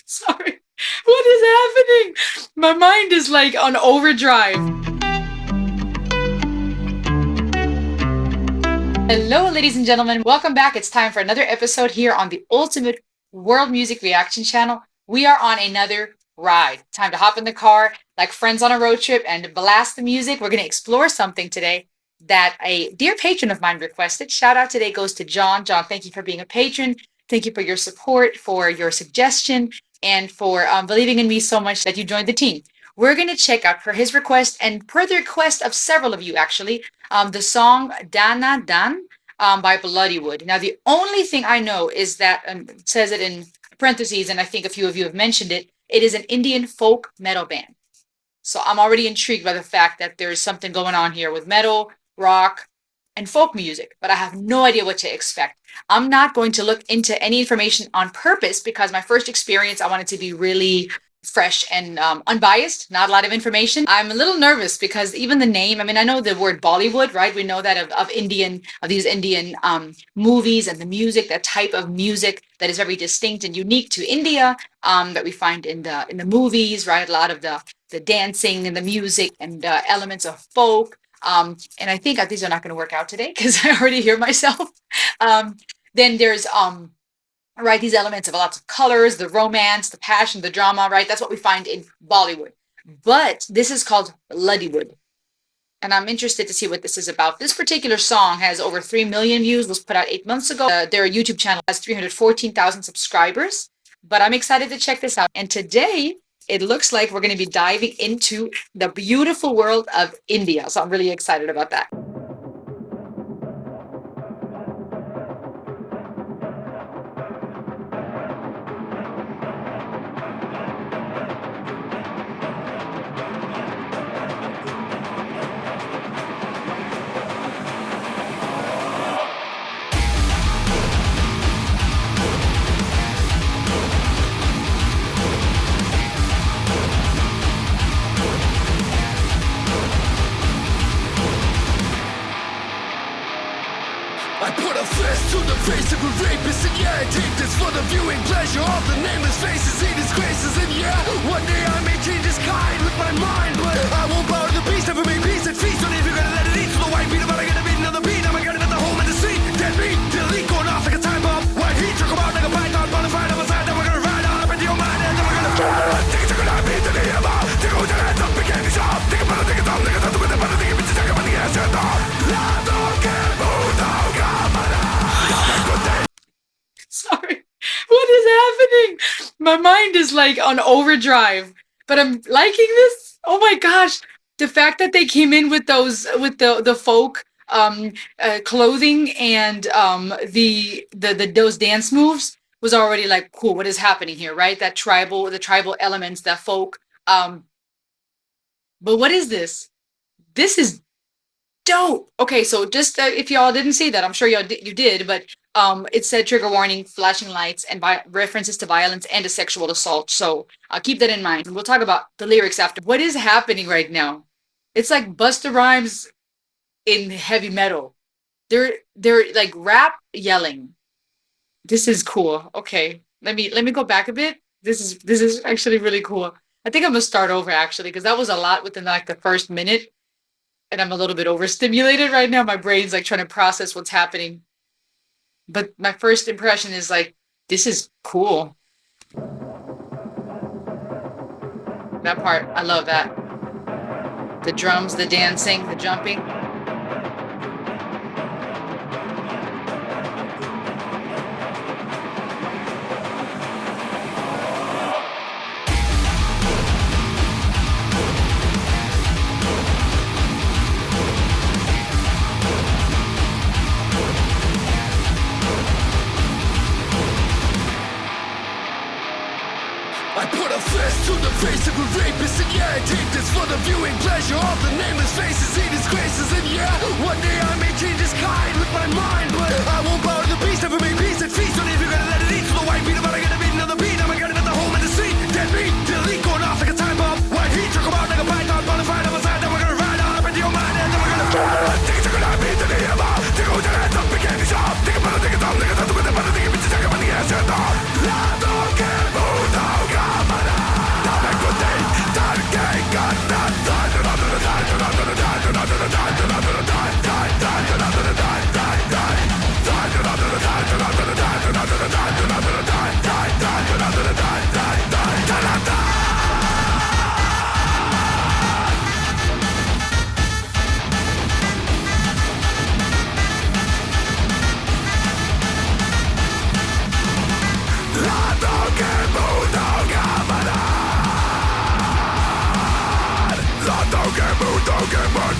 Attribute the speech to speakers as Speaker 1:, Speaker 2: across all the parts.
Speaker 1: Sorry. What is happening? My mind is like on overdrive. Hello, ladies and gentlemen. Welcome back. It's time for another episode here on the Ultimate World Music Reaction Channel. We are on another ride. Time to hop in the car like friends on a road trip and blast the music. We're going to explore something today that a dear patron of mine requested. Shout out today goes to John. John, thank you for being a patron. Thank you for your support, for your suggestion, and for believing in me so much that you joined the team. We're going to check out, per his request and per the request of several of you actually, the song Dana Dan by Bloodywood. Now, the only thing I know is that, it says it in parentheses, and I think a few of you have mentioned it, it is an Indian folk metal band. So I'm already intrigued by the fact that there's something going on here with metal, rock, and folk music, but I have no idea what to expect. I'm not going to look into any information on purpose because my first experience, I want it to be really fresh and unbiased, not a lot of information. I'm a little nervous because even the name, I mean, I know the word Bollywood, right? We know that of these Indian movies and the music, that type of music that is very distinct and unique to India, that we find in the movies, right? A lot of the dancing and the music and elements of folk. And I think these are not going to work out today because I already hear myself. Then there's right, these elements of lots of colors, the romance, the passion, the drama, right? That's what we find in Bollywood. But this is called Bloodywood. And I'm interested to see what this is about. This particular song has over 3 million views, was put out 8 months ago. Their YouTube channel has 314,000 subscribers. But I'm excited to check this out. And today, it looks like we're going to be diving into the beautiful world of India. So I'm really excited about that.
Speaker 2: I put a fist to the face of a rapist, and yeah, I take this for the viewing pleasure of the nameless faces, see disgraces, and yeah, one day I may change this kind with my mind, but I won't bow to the beast, never make peace and feast on it. If you're gonna let it eat to the white beat, I'm gonna get a beat, another beat, I'm gonna get the home in the seat, dead beat, delete, going off like a time bomb, white heat, trickle out like a python, bonafide on my side, then we're gonna ride on up into your mind, and then we're gonna take it to the beat, to the hammer, take it to the hands up, begin to shop, take it, take it down, take it down, with the bottom, take it, bitch, take it, money, ass, and dog, la, don't care, move, don't care.
Speaker 1: Sorry. What is happening? My mind is like on overdrive, but I'm liking this. Oh my gosh. The fact that they came in with the folk clothing and those dance moves was already like cool. What is happening here, right? The tribal elements, that folk. But what is this? This is dope. Okay, so just if y'all didn't see that, I'm sure you did, but it said trigger warning, flashing lights, and references to violence and to sexual assault. So keep that in mind. And we'll talk about the lyrics after. What is happening right now? It's like Busta Rhymes in heavy metal. They're like rap yelling. This is cool. Okay, let me go back a bit. This is actually really cool. I think I'm gonna start over actually because that was a lot within like the first minute. And I'm a little bit overstimulated right now. My brain's like trying to process what's happening. But my first impression is like, this is cool. That part, I love that. The drums, the dancing, the jumping.
Speaker 2: I put a fist to the face of a rapist, and yeah, I take this for the viewing pleasure of the nameless faces, see disgraces, and yeah, one day I may change this kind with my mind, but I won't bow to the beast, never make peace and feast on it. If you're gonna let it eat to the white beat, I'm gonna get a beat, another beat, I'm gonna get the home in the seat, dead beat, delete, going off like a time bomb, white heat, trickle out like a python, bonafide on my side, then we're gonna ride on up into your mind, and then we're gonna take it to the beat, to the hammer, take it to the hands up, begin to shop, take it, take it down, take it down, with the bottom, take it, bitch, take it, money, ass, and dog, la, don't care, move, don't care.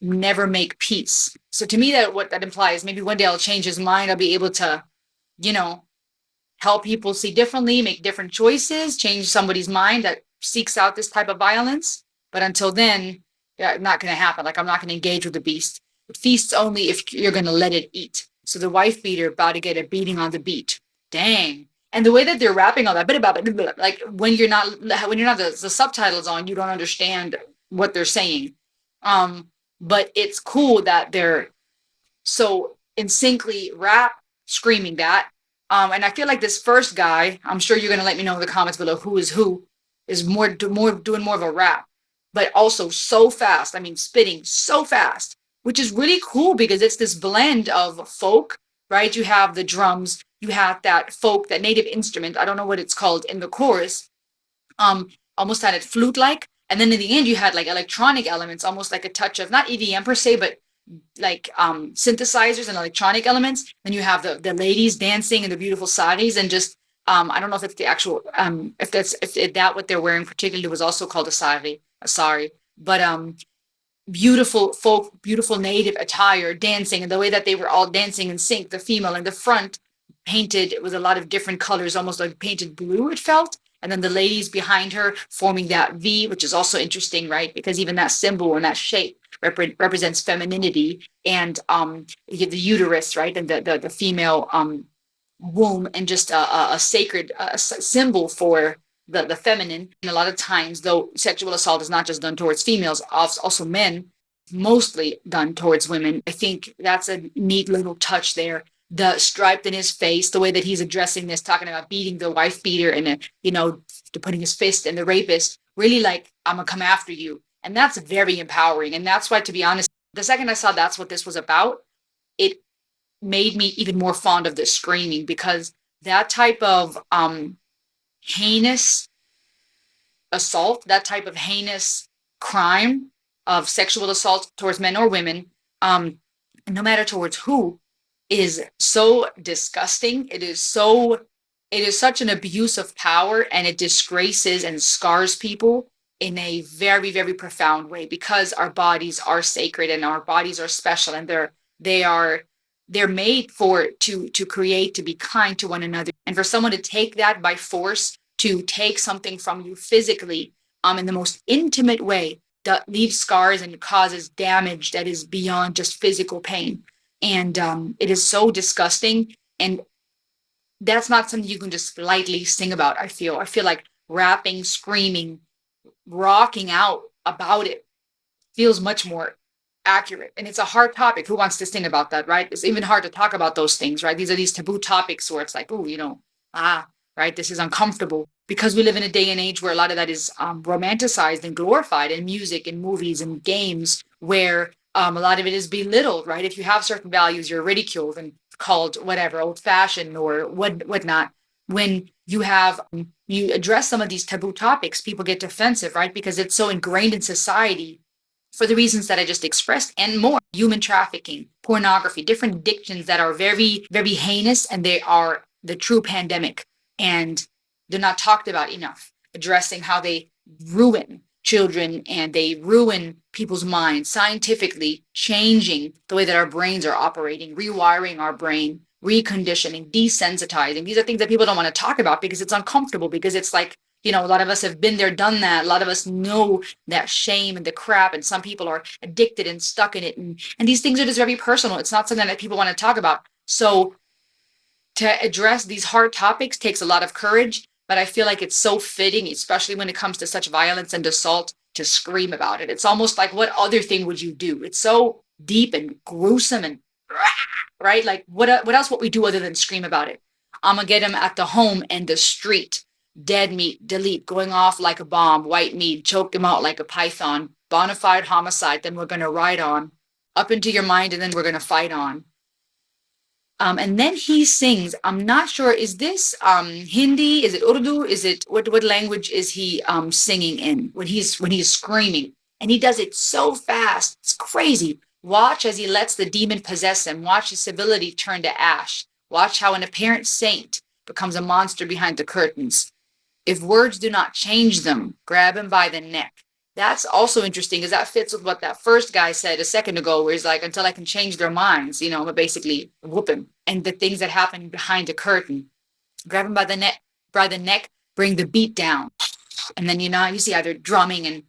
Speaker 1: never make peace. So to me, that what that implies, maybe one day I'll change his mind. I'll be able to, you know, help people see differently, make different choices, change somebody's mind that seeks out this type of violence. But until then, yeah, not going to happen. Like, I'm not going to engage with the beast. It feasts only if you're going to let it eat. So the wife beater about to get a beating on the beat. Dang. And the way that they're rapping all that, like when you're not the subtitles on, you don't understand what they're saying. But it's cool that they're so in syncly rap screaming that. And I feel like this first guy, I'm sure you're gonna let me know in the comments below who is more doing more of a rap, but also so fast. I mean, spitting so fast, which is really cool because it's this blend of folk, right? You have the drums, you have that folk, that native instrument. I don't know what it's called in the chorus. Almost had it flute-like, and then in the end you had like electronic elements, almost like a touch of not EDM per se, but like synthesizers and electronic elements. Then you have the ladies dancing in the beautiful saris, and just I don't know if it's the actual if that what they're wearing particularly was also called a sari, but beautiful folk, beautiful native attire, dancing, and the way that they were all dancing in sync. The female in the front painted with a lot of different colors, almost like painted blue, it felt. And then the ladies behind her forming that V, which is also interesting, right? Because even that symbol and that shape represents femininity and the uterus, right? And the female womb, and just a sacred symbol for the feminine. And a lot of times, though, sexual assault is not just done towards females, also men, mostly done towards women. I think that's a neat little touch there. The stripe in his face, the way that he's addressing this, talking about beating the wife beater and, putting his fist in the rapist, really like, I'm going to come after you. And that's very empowering. And that's why, to be honest, the second I saw that's what this was about, it made me even more fond of the screaming, because that type of heinous assault, that type of heinous crime of sexual assault towards men or women, no matter towards who, is so disgusting. It is such an abuse of power, and it disgraces and scars people in a very, very profound way, because our bodies are sacred and our bodies are special, and they're made to create, to be kind to one another. And for someone to take that by force, to take something from you physically, in the most intimate way, that leaves scars and causes damage that is beyond just physical pain. And it is so disgusting. And that's not something you can just lightly sing about. I feel like rapping, screaming, rocking out about it feels much more accurate. And it's a hard topic. Who wants to sing about that, right? It's even hard to talk about those things, right? These are these taboo topics where it's like, oh, right, this is uncomfortable, because we live in a day and age where a lot of that is romanticized and glorified in music and movies and games, where a lot of it is belittled, right? If you have certain values, you're ridiculed and called whatever, old-fashioned or whatnot. When you address some of these taboo topics, people get defensive, right? Because it's so ingrained in society for the reasons that I just expressed and more. Human trafficking, pornography, different addictions that are very, very heinous, and they are the true pandemic, and they're not talked about enough, addressing how they ruin children and they ruin people's minds, scientifically changing the way that our brains are operating, rewiring our brain, reconditioning, desensitizing. These are things that people don't want to talk about because it's uncomfortable, because it's like, a lot of us have been there, done that. A lot of us know that shame and the crap, and some people are addicted and stuck in it. And these things are just very personal. It's not something that people want to talk about. So to address these hard topics takes a lot of courage, but I feel like it's so fitting, especially when it comes to such violence and assault, to scream about it. It's almost like, what other thing would you do? It's so deep and gruesome and right? Like what else would we do other than scream about it? I'm gonna get him at the home and the street. Dead meat, delete, going off like a bomb, white meat, choke him out like a python, bona fide homicide, then we're gonna ride on, up into your mind, and then we're gonna fight on. And then he sings, I'm not sure, is this Hindi? Is it Urdu? Is it, what language is he singing in when he's screaming? And he does it so fast. It's crazy. Watch as he lets the demon possess him. Watch his civility turn to ash. Watch how an apparent saint becomes a monster behind the curtains. If words do not change them, grab him by the neck. That's also interesting because that fits with what that first guy said a second ago, where he's like, until I can change their minds, but basically whoop him. And the things that happen behind the curtain, grab him by the neck, bring the beat down. And then, you see how they're drumming and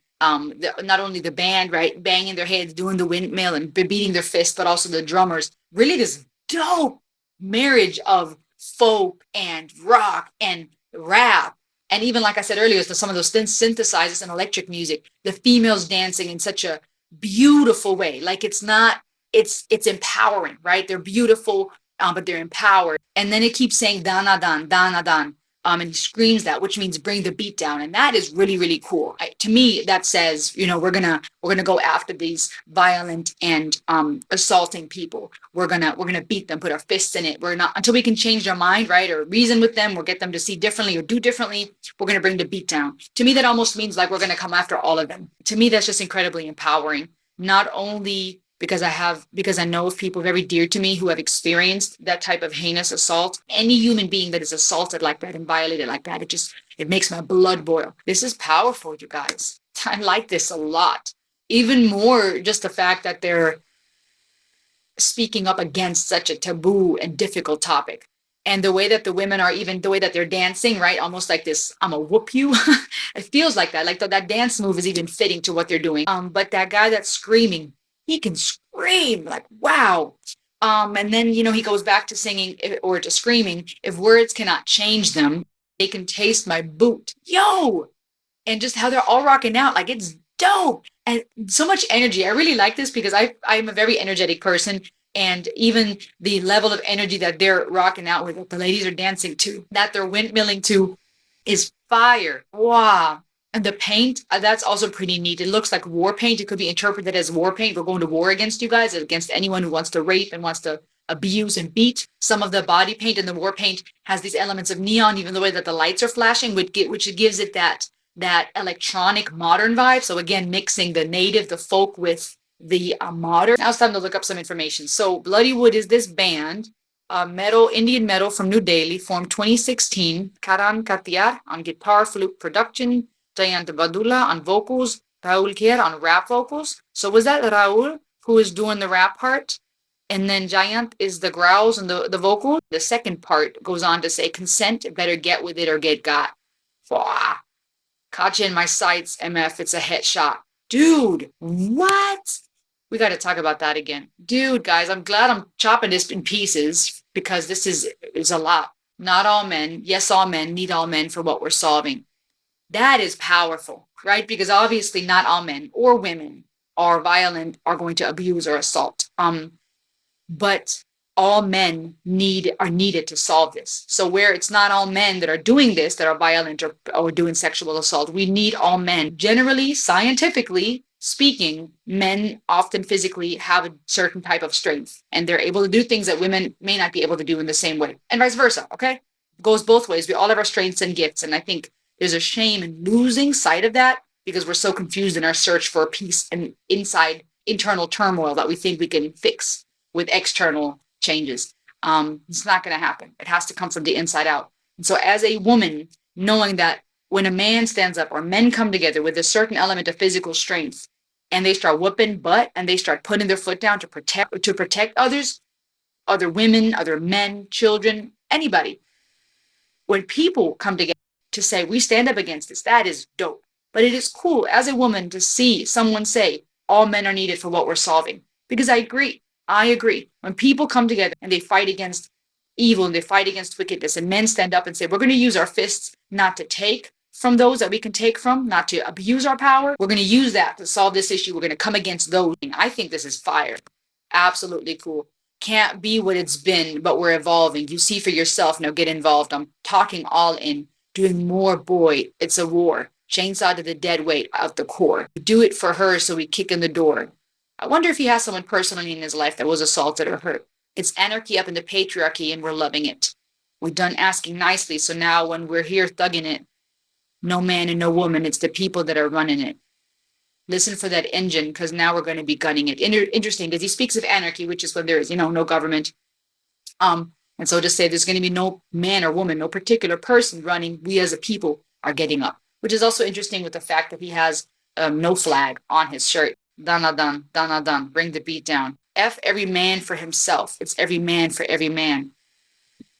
Speaker 1: not only the band, right, banging their heads, doing the windmill and beating their fists, but also the drummers. Really this dope marriage of folk and rock and rap. And even like I said earlier, so some of those synthesizers and electric music, the females dancing in such a beautiful way. Like it's not, it's empowering, right? They're beautiful, but they're empowered. And then it keeps saying dana dan, and he screams that, which means bring the beat down, and that is really, really cool. To me, that says, we're gonna go after these violent and assaulting people. We're gonna beat them, put our fists in it. We're not until we can change their mind, right, or reason with them, or get them to see differently or do differently. We're gonna bring the beat down. To me, that almost means like we're gonna come after all of them. To me, that's just incredibly empowering. Not only because I know of people very dear to me who have experienced that type of heinous assault. Any human being that is assaulted like that and violated like that, it makes my blood boil. This is powerful, you guys. I like this a lot. Even more just the fact that they're speaking up against such a taboo and difficult topic. And the way that the women are, even the way that they're dancing, right? Almost like this, I'm gonna whoop you. It feels like that. Like that dance move is even fitting to what they're doing. But that guy that's screaming, he can scream like, wow. And then, he goes back to singing or to screaming. If words cannot change them, they can taste my boot. Yo! And just how they're all rocking out. Like, it's dope. And so much energy. I really like this because I'm a very energetic person. And even the level of energy that they're rocking out with, that the ladies are dancing to, that they're windmilling to, is fire. Wow. And the paint, that's also pretty neat. It looks like war paint. It could be interpreted as war paint. We're going to war against you guys, against anyone who wants to rape and wants to abuse and beat. Some of the body paint and the war paint has these elements of neon, even the way that the lights are flashing, which gives it that electronic modern vibe. So again, mixing the native, the folk with the modern. Now it's time to look up some information. So Bloodywood is this band, Indian metal from New Delhi, formed 2016. Karan Katiyar on guitar, flute production, Jayant Badula on vocals, Raul Kher on rap vocals. So was that Raul who is doing the rap part? And then Jayant is the growls and the vocal. The second part goes on to say, consent, better get with it or get got. Wow. Caught you in my sights, MF, it's a headshot. Dude, what? We got to talk about that again. Dude, guys, I'm glad I'm chopping this in pieces because this is a lot. Not all men, yes, all men need all men for what we're solving. That is powerful, right? Because obviously not all men or women are violent, are going to abuse or assault. But all men are needed to solve this. So where it's not all men that are doing this, that are violent or doing sexual assault, we need all men. Generally, scientifically speaking, men often physically have a certain type of strength, and they're able to do things that women may not be able to do in the same way, and vice versa, okay? It goes both ways. We all have our strengths and gifts, and I think there's a shame in losing sight of that because we're so confused in our search for peace and internal turmoil that we think we can fix with external changes. It's not going to happen. It has to come from the inside out. And so as a woman, knowing that when a man stands up or men come together with a certain element of physical strength and they start whooping butt and they start putting their foot down to protect others, other women, other men, children, anybody. When people come together to say, we stand up against this, that is dope. But it is cool as a woman to see someone say, all men are needed for what we're solving. Because I agree. When people come together and they fight against evil and they fight against wickedness, and men stand up and say, we're going to use our fists not to take from those that we can take from, not to abuse our power. We're going to use that to solve this issue. We're going to come against those. I think this is fire. Absolutely cool. Can't be what it's been, but we're evolving. You see for yourself. Now get involved. I'm talking all in, doing more. Boy, it's a war. Chainsaw to the dead weight of the core. Do it for her so we kick in the door. I wonder if he has someone personally in his life that was assaulted or hurt. It's anarchy up in the patriarchy and we're loving it. We're done asking nicely, so now when we're here thugging it, no man and no woman, it's the people that are running it. Listen for that engine, because now we're going to be gunning it. Interesting, because he speaks of anarchy, which is when there is, no government. And so to say there's going to be no man or woman, no particular person running, we as a people are getting up. Which is also interesting with the fact that he has no flag on his shirt. Dun dun dun dun. Bring the beat down. F every man for himself. It's every man for every man.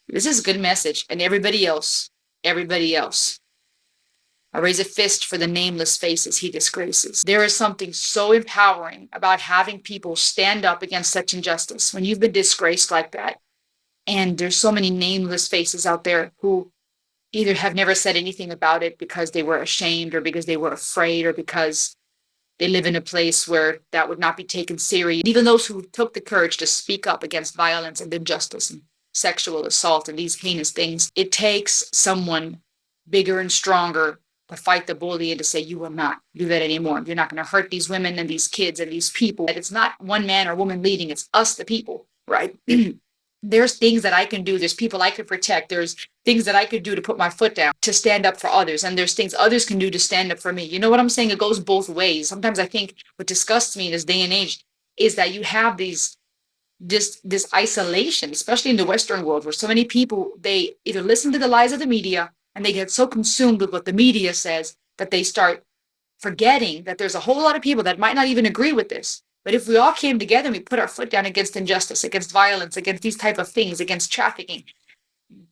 Speaker 1: This is a good message. And everybody else, everybody else. I raise a fist for the nameless faces he disgraces. There is something so empowering about having people stand up against such injustice when you've been disgraced like that. And there's so many nameless faces out there who either have never said anything about it because they were ashamed or because they were afraid or because they live in a place where that would not be taken serious. Even those who took the courage to speak up against violence and injustice and sexual assault and these heinous things, it takes someone bigger and stronger to fight the bully and to say, you will not do that anymore. You're not going to hurt these women and these kids and these people. It's not one man or woman leading, it's us, the people, right? There's things that I can do. There's people I can protect. There's things that I could do to put my foot down, to stand up for others. And there's things others can do to stand up for me. You know what I'm saying? It goes both ways. Sometimes I think what disgusts me in this day and age is that you have this isolation, especially in the Western world, where so many people, they either listen to the lies of the media and they get so consumed with what the media says that they start forgetting that there's a whole lot of people that might not even agree with this. But if we all came together and we put our foot down against injustice, against violence, against these type of things, against trafficking,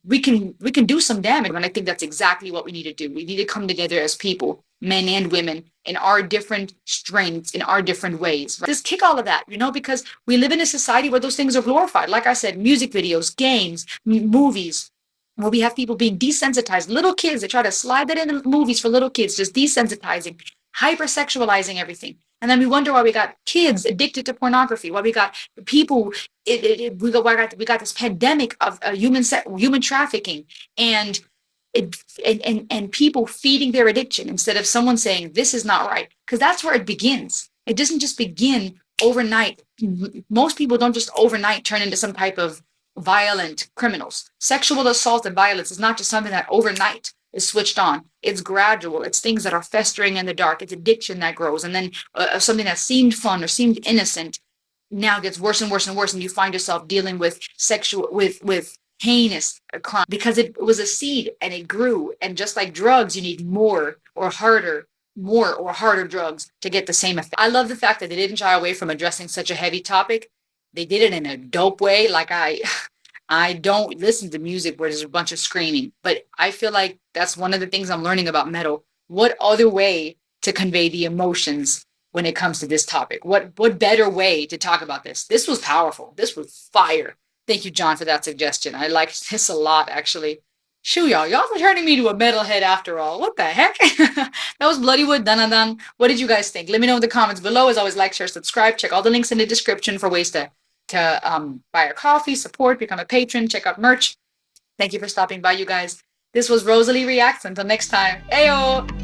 Speaker 1: we can do some damage. And I think that's exactly what we need to do. We need to come together as people, men and women, in our different strengths, in our different ways. Right? Just kick all of that, because we live in a society where those things are glorified. Like I said, music videos, games, movies, where we have people being desensitized. Little kids, they try to slide that into movies for little kids, just desensitizing, hypersexualizing everything. And then we wonder why we got kids addicted to pornography, why we got people, we got this pandemic of human trafficking and people feeding their addiction instead of someone saying, this is not right. Because that's where it begins. It doesn't just begin overnight. Most people don't just overnight turn into some type of violent criminals. Sexual assault and violence is not just something that overnight is switched on. It's gradual. It's things that are festering in the dark. It's addiction that grows. And then something that seemed fun or seemed innocent now gets worse and worse and worse. And you find yourself dealing with with heinous crime because it was a seed and it grew. And just like drugs, you need more or harder drugs to get the same effect. I love the fact that they didn't shy away from addressing such a heavy topic. They did it in a dope way. Like I don't listen to music where there's a bunch of screaming, but I feel like that's one of the things I'm learning about metal. What other way to convey the emotions when it comes to this topic? What better way to talk about this? This was powerful. This was fire. Thank you, John, for that suggestion. I liked this a lot, actually. Shoo, y'all are turning me to a metalhead after all. What the heck? That was Bloodywood, dun. What did you guys think? Let me know in the comments below. As always, like, share, subscribe. Check all the links in the description for ways to buy our coffee, support, become a patron, check out merch. Thank you for stopping by, you guys. This was Rosalie Reacts. Until next time, ayo!